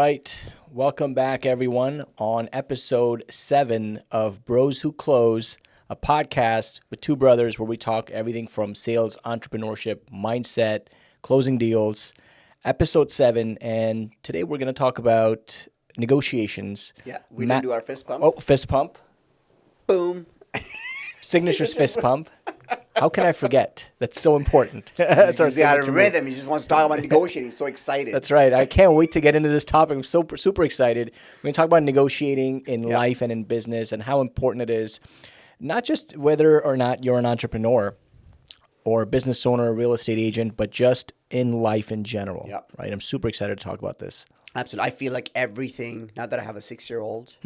right. Welcome back, everyone, on episode 7 of Bros Who Close, a podcast with two brothers where we talk everything from sales, entrepreneurship, mindset, closing deals. Episode 7, and today we're going to talk about negotiations. Yeah, we didn't do our fist pump. Oh, fist pump. Boom. Signature's fist pump. How can I forget? That's so important. That's our He's got a signature rhythm. move. He just wants to talk about negotiating. He's so excited. That's right. I can't wait to get into this topic. I'm super excited. We're going to talk about negotiating in life and in business and how important it is, not just whether or not you're an entrepreneur or a business owner or real estate agent, but just in life in general. Yep. Right? I'm super excited to talk about this. Absolutely. I feel like everything, now that I have a 6-year-old,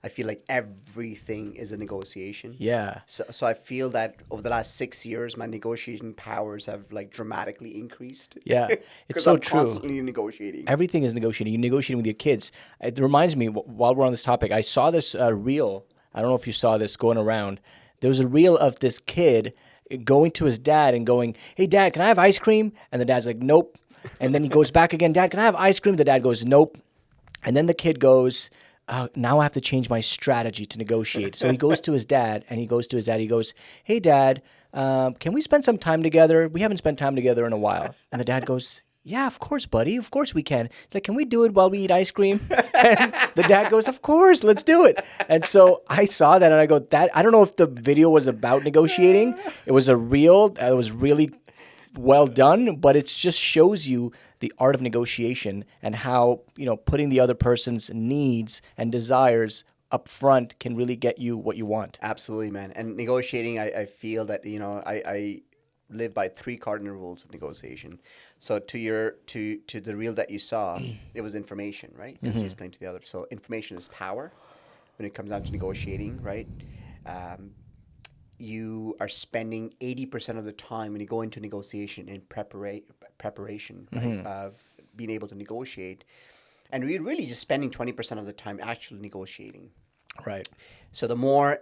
I feel like everything is a negotiation. Yeah. So I feel that over the last 6 years, my negotiation powers have like dramatically increased. Yeah. It's Because so I'm true. constantly negotiating. Everything is negotiating. You're negotiating with your kids. It reminds me, while we're on this topic, I saw this reel. I don't know if you saw this going around. There was a reel of this kid going to his dad and going, "Hey, Dad, can I have ice cream?" And the dad's like, "Nope." And then he goes back again, "Dad, can I have ice cream?" The dad goes, "Nope." And then the kid goes, "Now I have to change my strategy to negotiate." So he goes to his dad, and he goes, "Hey, Dad, can we spend some time together? We haven't spent time together in a while." And the dad goes, "Yeah, of course, buddy. Of course we can." He's like, "Can we do it while we eat ice cream?" And the dad goes, "Of course, let's do it." And so I saw that and I go, I don't know if the video was about negotiating. It was a reel. It was really well done, but it just shows you the art of negotiation and how, putting the other person's needs and desires up front can really get you what you want. Absolutely, man. And negotiating, I feel that, I live by 3 cardinal rules of negotiation. So to the reel that you saw, it was information, right? As you explained to the other. So information is power when it comes down to negotiating, right? You are spending 80% of the time when you go into negotiation in preparation, right, of being able to negotiate. And we're really just spending 20% of the time actually negotiating. Right. So the more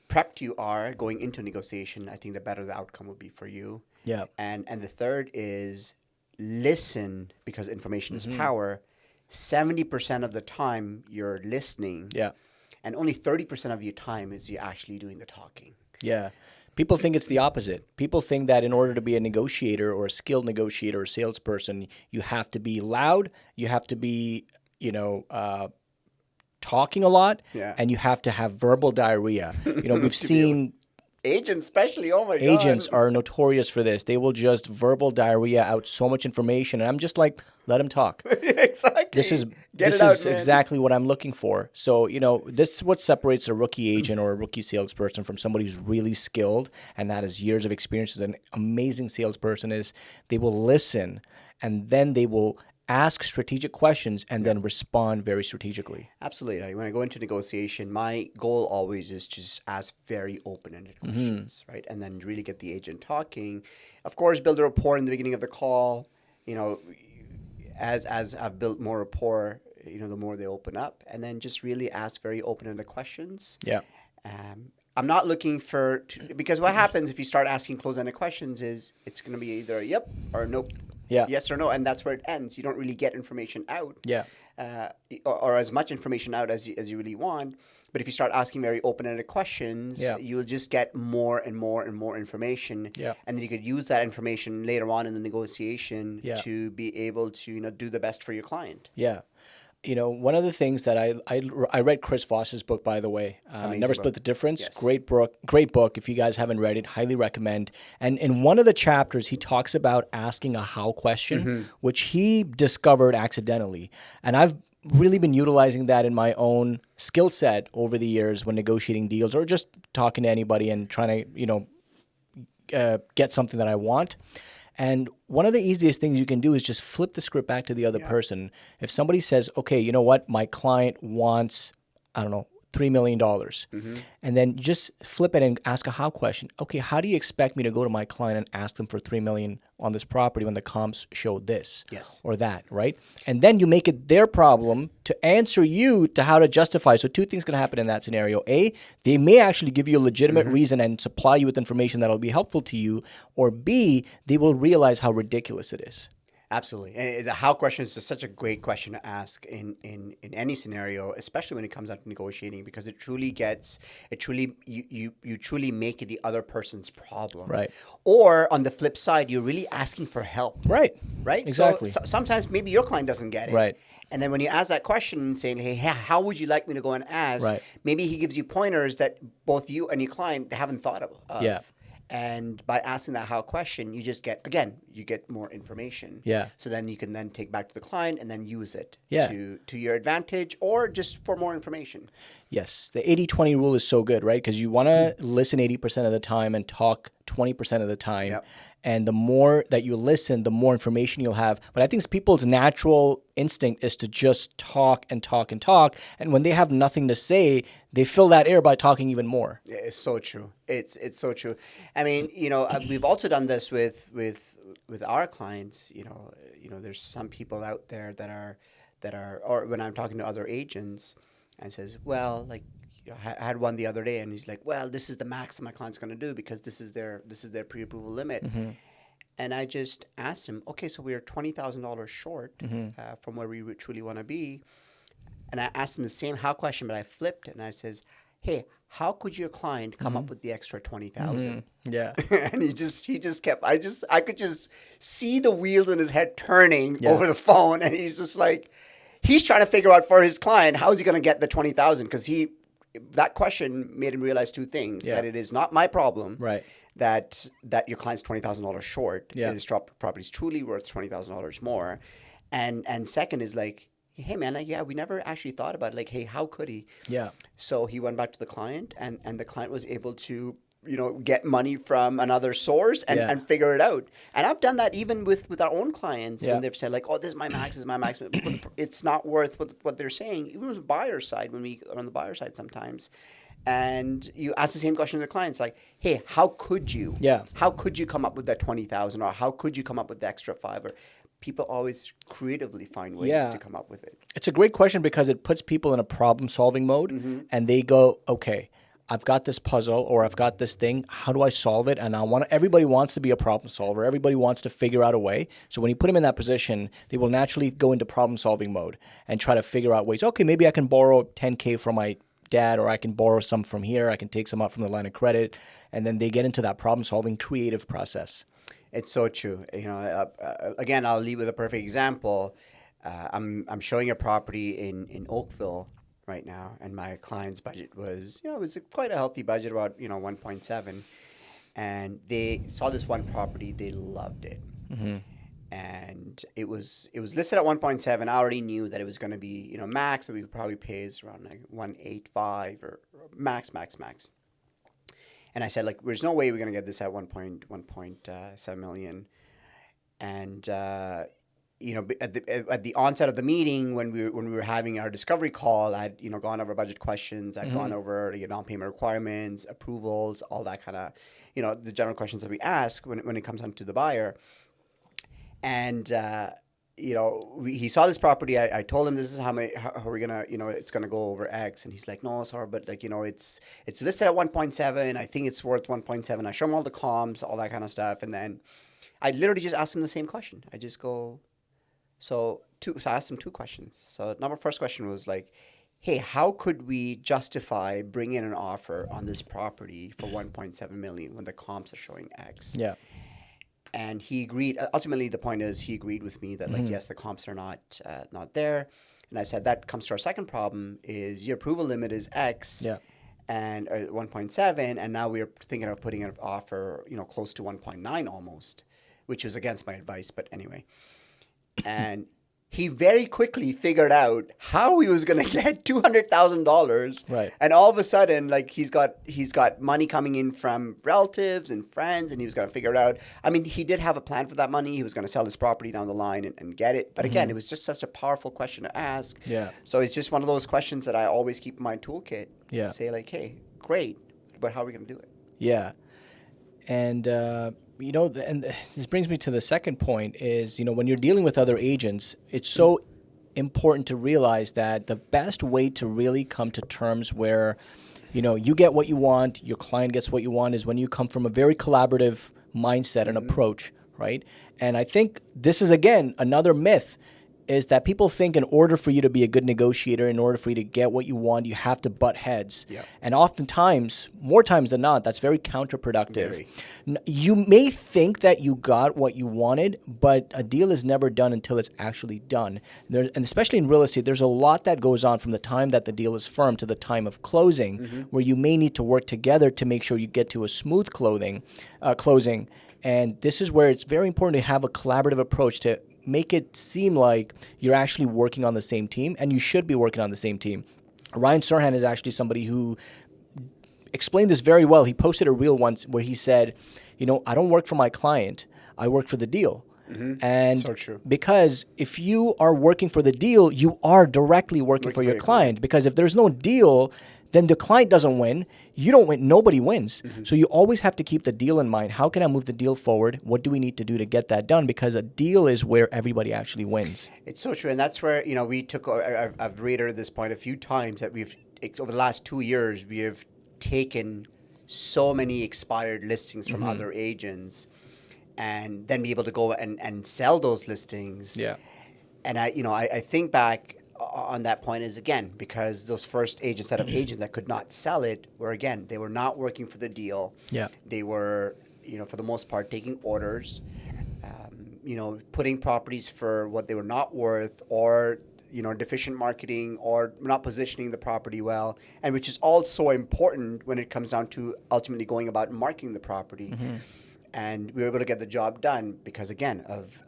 prepped you are going into negotiation, I think the better the outcome will be for you. Yeah. And the third is listen, because information is power. 70% of the time you're listening. Yeah. And only 30% of your time is you actually doing the talking. Yeah. People think it's the opposite. People think that in order to be a negotiator or a skilled negotiator or salesperson, you have to be loud, you have to be, talking a lot, and you have to have verbal diarrhea. We've seen Agents especially, oh my God. agents are notorious for this. They will just verbal diarrhea out so much information, and I'm just like, let them talk. Exactly. This is Get it out, man. exactly what I'm looking for. So, this is what separates a rookie agent or a rookie salesperson from somebody who's really skilled and that has years of experience as an amazing salesperson is they will listen and then they will ask strategic questions and then respond very strategically. Absolutely. When I go into negotiation, my goal always is to just ask very open-ended questions, right? And then really get the agent talking. Of course, build a rapport in the beginning of the call. As I've built more rapport, the more they open up. And then just really ask very open-ended questions. Yeah. I'm not looking because what happens if you start asking close-ended questions is it's going to be either a yep or a nope. Yeah. Yes or no, and that's where it ends. You don't really get information out. Yeah. Or as much information out as you really want. But if you start asking very open-ended questions, you'll just get more and more and more information. Yeah. And then you could use that information later on in the negotiation to be able to do the best for your client. Yeah. One of the things that I read Chris Voss's book, by the way, Never Split the Difference. Yes. Great book. If you guys haven't read it, highly recommend. And in one of the chapters, he talks about asking a how question, which he discovered accidentally. And I've really been utilizing that in my own skill set over the years when negotiating deals or just talking to anybody and trying to, get something that I want. And one of the easiest things you can do is just flip the script back to the other person. If somebody says, okay, you know what, my client wants, I don't know, $3 million. And then just flip it and ask a how question. Okay, how do you expect me to go to my client and ask them for $3 million on this property when the comps show this or that, right? And then you make it their problem to answer you to how to justify. So 2 things can happen in that scenario. A, they may actually give you a legitimate reason and supply you with information that'll be helpful to you. Or B, they will realize how ridiculous it is. Absolutely. And the how question is just such a great question to ask in any scenario, especially when it comes out to negotiating, because you truly make it the other person's problem. Right. Or on the flip side, you're really asking for help. Right. Right? Exactly. So sometimes maybe your client doesn't get it. Right. And then when you ask that question saying, hey, how would you like me to go and ask? Right. Maybe he gives you pointers that both you and your client haven't thought of. Yeah. And by asking that how question, you just get more information. Yeah. So then you can then take back to the client and then use it Yeah. to your advantage or just for more information. Yes. The 80-20 rule is so good, right? Because you want to listen 80% of the time and talk 20% of the time. Yep. And the more that you listen, the more information you'll have. But I think people's natural instinct is to just talk and talk and talk. And when they have nothing to say, they fill that air by talking even more. Yeah, it's so true. It's so true. I mean, we've also done this with our clients. There's some people out there that are, or when I'm talking to other agents, and says, well, like. I had one the other day, and he's like, "Well, this is the max that my client's going to do because this is their pre-approval limit." Mm-hmm. And I just asked him, "Okay, so we are $20,000 short from where we truly want to be." And I asked him the same how question, but I flipped it, and I says, "Hey, how could your client come up with the extra 20,000?" Yeah. And he just kept. I could just see the wheels in his head turning over the phone, and he's just like, he's trying to figure out for his client how is he going to get the 20,000 because that question made him realize two things: that it is not my problem, Right. that your client's $20,000 short, Yeah. and his property is truly worth $20,000 more, and second is like, hey man, we never actually thought about it. Like, hey, how could he? Yeah. So he went back to the client, and the client was able to get money from another source and figure it out. And I've done that even with our own clients when they've said like, oh, this is my max, but it's not worth what they're saying. Even on the buyer side, when we are on the buyer side sometimes, and you ask the same question to the clients like, hey, how could you? Yeah. How could you come up with that 20,000, or how could you come up with the extra 5? Or people always creatively find ways to come up with it. It's a great question because it puts people in a problem-solving mode, and they go, okay, I've got this puzzle or I've got this thing. How do I solve it? And everybody wants to be a problem solver. Everybody wants to figure out a way. So when you put them in that position, they will naturally go into problem-solving mode and try to figure out ways. Okay, maybe I can borrow $10K from my dad, or I can borrow some from here. I can take some out from the line of credit. And then they get into that problem-solving creative process. It's so true. Again, I'll lead with a perfect example. I'm showing a property in Oakville right now, and my client's budget was, it was quite a healthy budget, about 1.7, and they saw this one property, they loved it, and it was listed at 1.7. I already knew that it was going to be max that we could probably pay is around like 1.85 or max. And I said, like, there's no way we're going to get this at 1.7 million. And at the onset of the meeting, when we were having our discovery call, I'd gone over budget questions, I'd gone over down payment requirements, approvals, all that kind of the general questions that we ask when it comes down to the buyer. And he saw this property. I told him this is how we're gonna it's gonna go over X, and he's like, no, sorry, but like it's listed at 1.7. I think it's worth 1.7. I show him all the comps, all that kind of stuff, and then I literally just asked him the same question. I just go. So I asked him two questions. So first question was like, hey, how could we justify bringing in an offer on this property for 1.7 million when the comps are showing X? Yeah. And he agreed. Ultimately, the point is he agreed with me that like, yes, the comps are not there. And I said that comes to our second problem is your approval limit is X. Yeah. And 1.7, and now we're thinking of putting an offer, close to 1.9 almost, which was against my advice, but anyway. And he very quickly figured out how he was going to get $200,000. Right. And all of a sudden, like he's got money coming in from relatives and friends, and he was going to figure it out. I mean, he did have a plan for that money. He was going to sell his property down the line and get it. But again, it was just such a powerful question to ask. Yeah. So it's just one of those questions that I always keep in my toolkit. Yeah. Say like, hey, great, but how are we going to do it? Yeah. And, and this brings me to the second point is, when you're dealing with other agents, it's so important to realize that the best way to really come to terms where, you get what you want, your client gets what you want is when you come from a very collaborative mindset and approach right? And I think this is, again, another myth, is that people think in order for you to be a good negotiator, in order for you to get what you want, you have to butt heads. Yeah. And oftentimes, more times than not, that's very counterproductive. Very. You may think that you got what you wanted, but a deal is never done until it's actually done. And especially in real estate, there's a lot that goes on from the time that the deal is firm to the time of closing, where you may need to work together to make sure you get to a smooth closing. And this is where it's very important to have a collaborative approach to make it seem like you're actually working on the same team, and you should be working on the same team. Ryan Serhant is actually somebody who explained this very well. He posted a reel once where he said, I don't work for my client, I work for the deal. And So true. because if you are working for the deal, you are directly working for your client. Because if there's no deal, then the client doesn't win, you don't win, nobody wins. So you always have to keep the deal in mind. How can I move the deal forward? What do we need to do to get that done? Because a deal is where everybody actually wins. It's so true. And that's where, we took, I've reiterated this point a few times, that over the last 2 years, we have taken so many expired listings from other agents and then be able to go and sell those listings. Yeah. And I think back on that point is, again, because those first set of agents that could not sell it were, again, they were not working for the deal. Yeah. They were, for the most part, taking orders, putting properties for what they were not worth, or, deficient marketing, or not positioning the property well, and which is also important when it comes down to ultimately going about marketing the property. And we were able to get the job done because, again, of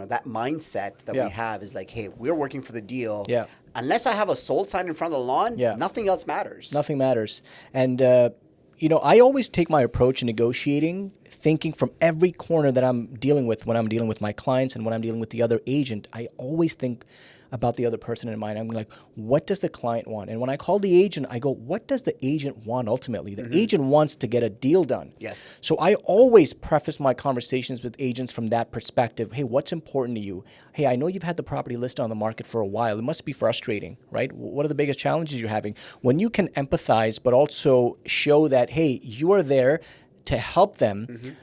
that mindset that we have is like, hey, we're working for the deal. Yeah. Unless I have a sold sign in front of the lawn, nothing else matters. Nothing matters. And, I always take my approach in negotiating, thinking from every corner that I'm dealing with when I'm dealing with my clients and when I'm dealing with the other agent. I always think about the other person in mind. I'm like, what does the client want? And when I call the agent, I go, what does the agent want ultimately? The agent wants to get a deal done. Yes. So I always preface my conversations with agents from that perspective. Hey, what's important to you? Hey, I know you've had the property listed on the market for a while. It must be frustrating, right? What are the biggest challenges you're having? When you can empathize, but also show that, hey, you are there to help them,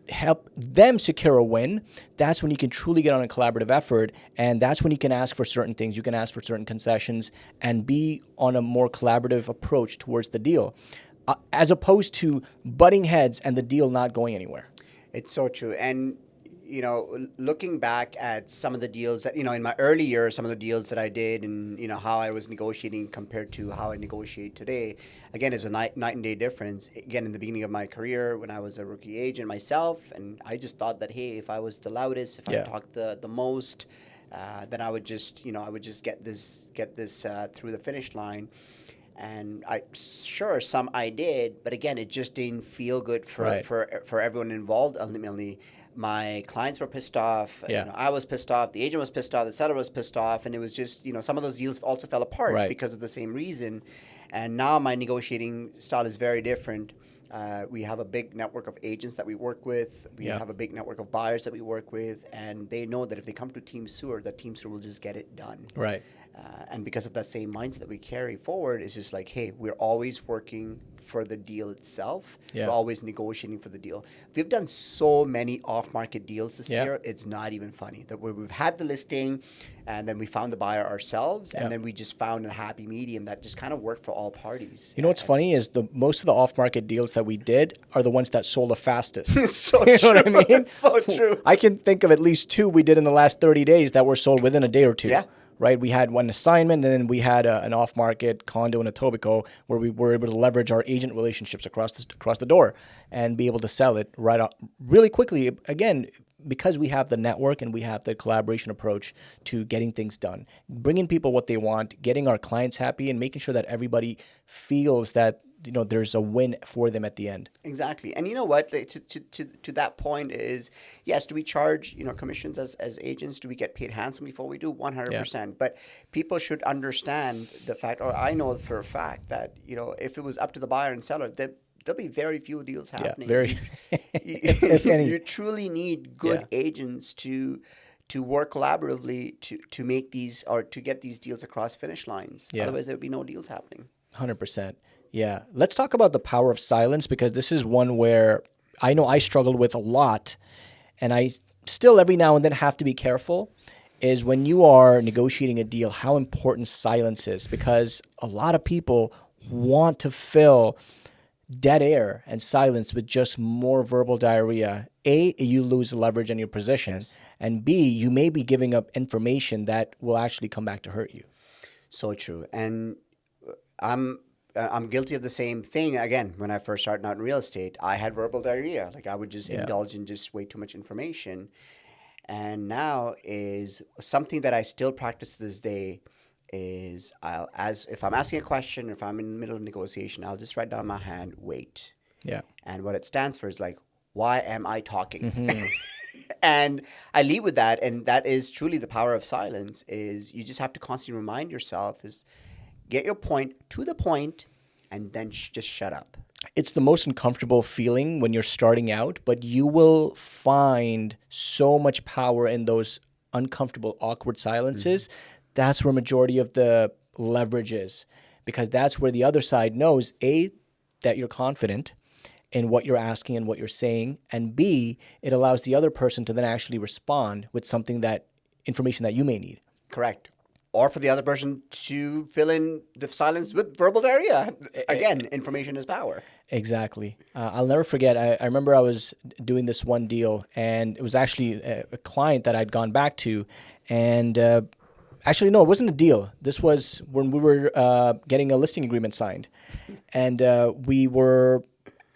help them secure a win, that's when you can truly get on a collaborative effort, and that's when you can ask for certain things. You can ask for certain concessions and be on a more collaborative approach towards the deal, as opposed to butting heads and the deal not going anywhere. It's so true. And, looking back at some of the deals that, in my early years, some of the deals that I did and, how I was negotiating compared to how I negotiate today, again, it's a night and day difference. Again, in the beginning of my career, when I was a rookie agent myself, and I just thought that, hey, if I was the loudest, if I talked the most, then I would just, get this through the finish line. And some I did, but again, it just didn't feel good for everyone involved. Ultimately, my clients were pissed off. I was pissed off. The agent was pissed off. The seller was pissed off, and it was just some of those deals also fell apart because of the same reason. And now my negotiating style is very different. We have a big network of agents that we work with. We have a big network of buyers that we work with, and they know that if they come to Team Sur, that Team Sur will just get it done. Right. And because of that same mindset that we carry forward, it's just like, hey, we're always working for the deal itself. We're always negotiating for the deal. We've done so many off-market deals this year, it's not even funny. That we've had the listing, and then we found the buyer ourselves, and then we just found a happy medium that just kind of worked for all parties. You know what's funny is most of the off-market deals that we did are the ones that sold the fastest. It's so You true. know what I mean? It's so true. I can think of at least 2 we did in the last 30 days that were sold within a day or 2. Yeah. Right, we had one assignment, and then we had an off-market condo in Etobicoke where we were able to leverage our agent relationships across the door and be able to sell it really quickly. Again, because we have the network and we have the collaboration approach to getting things done, bringing people what they want, getting our clients happy, and making sure that everybody feels that there's a win for them at the end. Exactly. And you know what, to that point is, yes, do we charge, commissions as agents? Do we get paid handsomely for what we do? 100%. But people should understand the fact, or I know for a fact that, if it was up to the buyer and seller, there'll be very few deals happening. If any. You truly need good agents to work collaboratively to make these, or to get these deals across finish lines. Otherwise, there would be no deals happening. 100%. Yeah. Let's talk about the power of silence, because this is one where I know I struggled with a lot. and I still every now and then have to be careful, is when you are negotiating a deal, how important silence is, because a lot of people want to fill dead air and silence with just more verbal diarrhea. A, you lose leverage in your position, Yes. and B, you may be giving up information that will actually come back to hurt you. So true. And I'm I'm guilty of the same thing. Again, when I first started out in real estate, I had verbal diarrhea. Like I would just Yeah. indulge in just way too much information. And now is something that I still practice to this day is I'll as if I'm asking a question, if I'm in the middle of negotiation, I'll just write down my hand, wait. Yeah. And what it stands for is like, why am I talking? Mm-hmm. And I lead with that, and that is truly the power of silence. Is you just have to constantly remind yourself is get your point to the point, and then just shut up. It's the most uncomfortable feeling when you're starting out, but you will find so much power in those uncomfortable, awkward silences. That's where majority of the leverage is, because that's where the other side knows, A, that you're confident in what you're asking and what you're saying, and B, it allows the other person to then actually respond with something that information that you may need. Correct. Or for the other person to fill in the silence with verbal diarrhea. Again, information is power. Exactly. I'll never forget. I remember I was doing this one deal, and it was actually a client that I'd gone back to. And actually, no, it wasn't a deal. This was when we were getting a listing agreement signed. And we were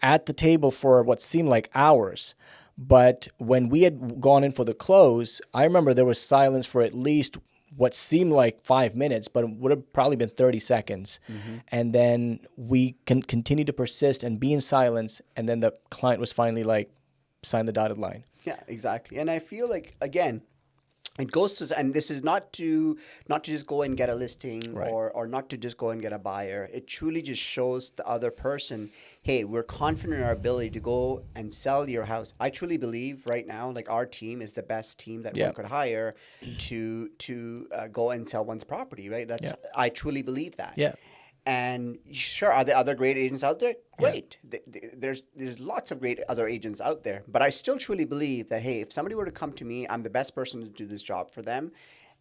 at the table for what seemed like hours. But when we had gone in for the close, I remember there was silence for at least what seemed like 5 minutes, but it would have probably been 30 seconds. And then we can continue to persist and be in silence. And then the client was finally like, sign the dotted line. Yeah, exactly. And I feel like again, it goes to, and this is not to just go and get a listing Right. or not to just go and get a buyer. It truly just shows the other person, hey, we're confident in our ability to go and sell your house. I truly believe right now, like our team is the best team that Yeah. one could hire to go and sell one's property. Right? That's Yeah. I truly believe that. Yeah. And sure, are there other great agents out there? Great. There's lots of great other agents out there. But I still truly believe that, hey, if somebody were to come to me, I'm the best person to do this job for them.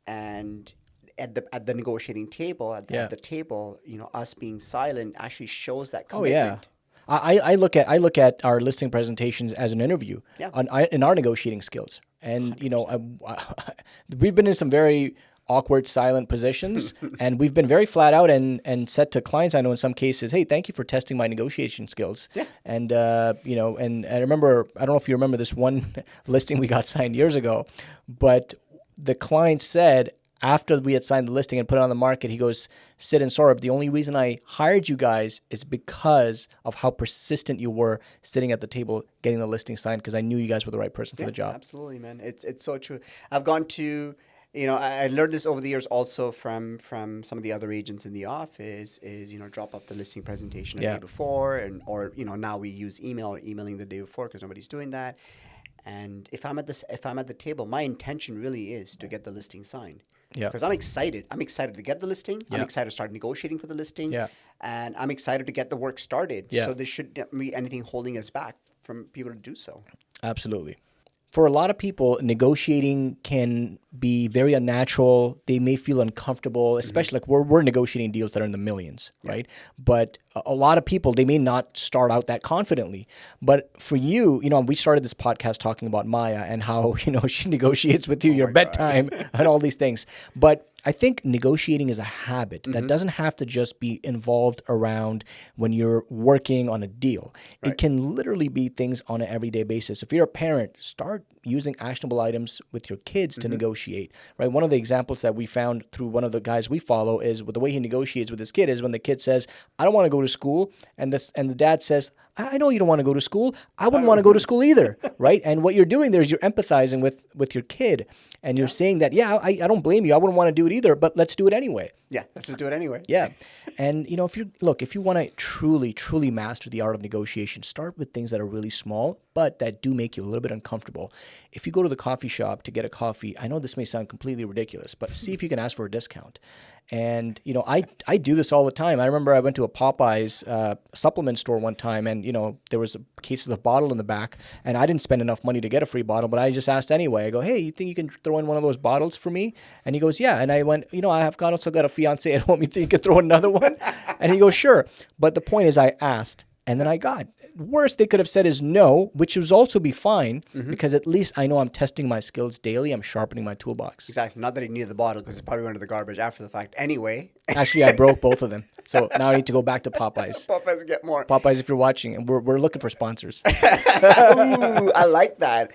And at the negotiating table, at Yeah. the table, us being silent actually shows that Oh yeah. commitment. I look at our listing presentations as an interview Yeah. in our negotiating skills, and we've been in some very awkward, silent positions, and we've been very flat out and said to clients I know in some cases, hey, thank you for testing my negotiation skills. Yeah. And and I remember, I don't know if you remember this one listing we got signed years ago, but the client said, after we had signed the listing and put it on the market, he goes, Sid and Saurabh, the only reason I hired you guys is because of how persistent you were sitting at the table getting the listing signed, because I knew you guys were the right person for the job. Absolutely, man. It's so true. I've gone to, I learned this over the years also from some of the other agents in the office is, drop off the listing presentation the Yeah. day before, or now we use email or emailing the day before because nobody's doing that. And if I'm at the table, my intention really is to get the listing signed. Yeah. Because I'm excited. I'm excited to get the listing. I'm Yeah. excited to start negotiating for the listing. Yeah. And I'm excited to get the work started. Yeah. So there shouldn't be anything holding us back from people to do so. Absolutely. For a lot of people, negotiating can be very unnatural. They may feel uncomfortable, especially like we're negotiating deals that are in the millions, right? But a lot of people, they may not start out that confidently. But for you, we started this podcast talking about Maya and how, she negotiates with you your bedtime and all these things. But I think negotiating is a habit that doesn't have to just be involved around when you're working on a deal. It can literally be things on an everyday basis. If you're a parent, start using actionable items with your kids to negotiate, right? One of the examples that we found through one of the guys we follow is with the way he negotiates with his kid is when the kid says, I don't want to go to school. And the dad says, I know you don't want to go to school. I wouldn't want to go to school either, right? And what you're doing there is you're empathizing with your kid. And you're saying that, I don't blame you. I wouldn't want to do it either, but let's do it anyway. Yeah, let's just do it anyway. Yeah. And, if you want to truly, truly master the art of negotiation, start with things that are really small, but that do make you a little bit uncomfortable. If you go to the coffee shop to get a coffee, I know this may sound completely ridiculous, but see if you can ask for a discount. And, you know, I do this all the time. I remember I went to a Popeyes supplement store one time, and, you know, there was cases of bottle in the back, and I didn't spend enough money to get a free bottle, but I just asked anyway. I go, hey, you think you can throw in one of those bottles for me? And he goes, yeah. And I went, you know, also got a fiance at home. You think you could throw another one? And he goes, sure. But the point is I asked, and then I got. Worst they could have said is no, which would also be fine, because at least I know I'm testing my skills daily. I'm sharpening my toolbox. Exactly. Not that he needed the bottle, because it probably went to the garbage after the fact anyway. Actually, I broke both of them. So now I need to go back to Popeyes. Popeyes get more. Popeyes, if you're watching, and we're looking for sponsors. Ooh, I like that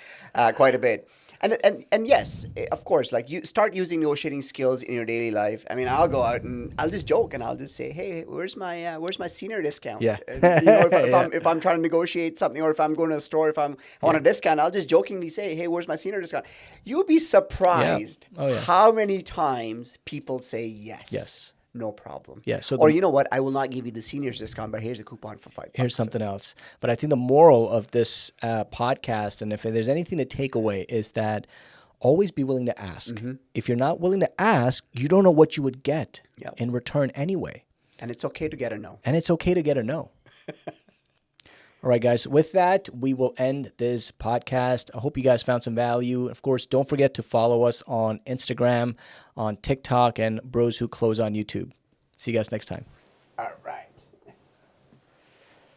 quite a bit. And yes, of course, like you start using negotiating skills in your daily life. I mean, I'll go out and I'll just joke and I'll just say, hey, where's my senior discount? Yeah. And, you know, if I'm trying to negotiate something, or if I'm going to a store, I want a discount, I'll just jokingly say, hey, where's my senior discount? You'd be surprised how many times people say yes. Yes. No problem. Yeah. So or you know what? I will not give you the seniors discount, but here's a coupon for $5. Here's something else. But I think the moral of this podcast, and if there's anything to take away, is that always be willing to ask. If you're not willing to ask, you don't know what you would get in return anyway. And it's okay to get a no. All right, guys. With that, we will end this podcast. I hope you guys found some value. Of course, don't forget to follow us on Instagram, on TikTok, and Bros Who Close on YouTube. See you guys next time.